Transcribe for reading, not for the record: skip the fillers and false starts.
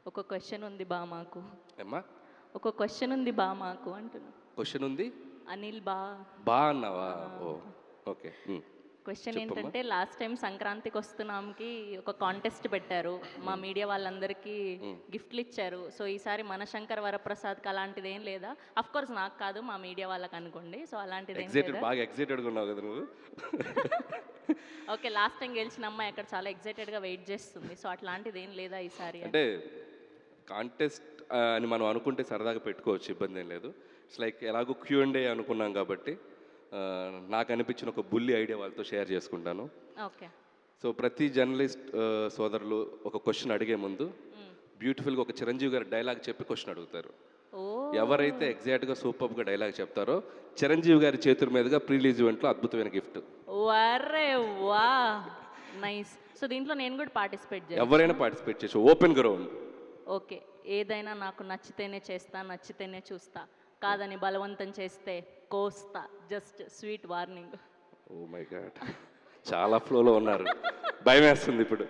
ఒక క్వెషన్ ఉంది బా మాకు. ఏమ్మా ఒక క్వెషన్ ఉంది బా మాకు అంటున్నా. క్వశ్చన్ ఉంది అనిల్ బా. బా అన్నావా? ఓ ఓకే. క్వెషన్ చెప్పమ్మా. ఏంటంటే లాస్ట్ టైం సంక్రాంతికి వస్తున్నాంకి ఒక కాంటెస్ట్ పెట్టారు. మా మీడియా వాళ్ళందరికీ గిఫ్ట్లు ఇచ్చారు. సో ఈసారి మన శంకర్ వరప్రసాద్కి అలాంటిది ఏం లేదా? అఫ్ కోర్స్ నాకు కాదు, మా మీడియా వాళ్ళకి అనుకోండి. సో అలాంటిది ఏం ఎగ్జైటెడ్, లేదా? బాగా ఎగ్జైటెడ్గా ఉన్నావు కదా నువ్వు. ఓకే, లాస్ట్ టైం గెలిచిన అమ్మాయి అక్కడ చాలా ఎగ్జైటెడ్గా వెయిట్ చేస్తుంది. సో అట్లాంటిది ఏం లేదా ఈసారి? అంటే కాంటెస్ట్ అని మనం అనుకుంటే సరదాగా పెట్టుకోవచ్చు, ఇబ్బంది ఏం లేదు. ఇట్స్ లైక్ ఎలాగో Q&A అనుకున్నాం కాబట్టి నాకు అనిపించిన ఒక బుల్లి ఐడియా వాళ్ళతో షేర్ చేసుకుంటాను. ఓకే. సో ప్రతి జర్నలిస్ట్ సోదరులు ఒక క్వశ్చన్ అడిగే ముందు బ్యూటిఫుల్గా ఒక చిరంజీవి గారి డైలాగ్ చెప్పి క్వశ్చన్ అడుగుతారు. ఓ ఎవరైతే ఎగ్జాక్ట్గా సూపర్గా డైలాగ్ చెప్తారో చిరంజీవి గారి చేతుల మీదుగా ప్రీ రిలీజ్ ఈవెంట్లో అద్భుతమైన గిఫ్ట్. వరే వా, నైస్. సో దీంట్లో నేను కూడా పార్టిసిపేట్ చేయాలి? ఎవరైనా పార్టిసిపేట్ చేసి ఓపెన్ గ్రౌండ్. ఓకే. ఏదైనా నాకు నచ్చితేనే చేస్తా, నచ్చితేనే చూస్తా, కాదని బలవంతం చేస్తే కోస్తా. Just sweet warning. Oh my god, చాలా ఫ్లోలో ఉన్నారు, భయం వేస్తుంది ఇప్పుడు.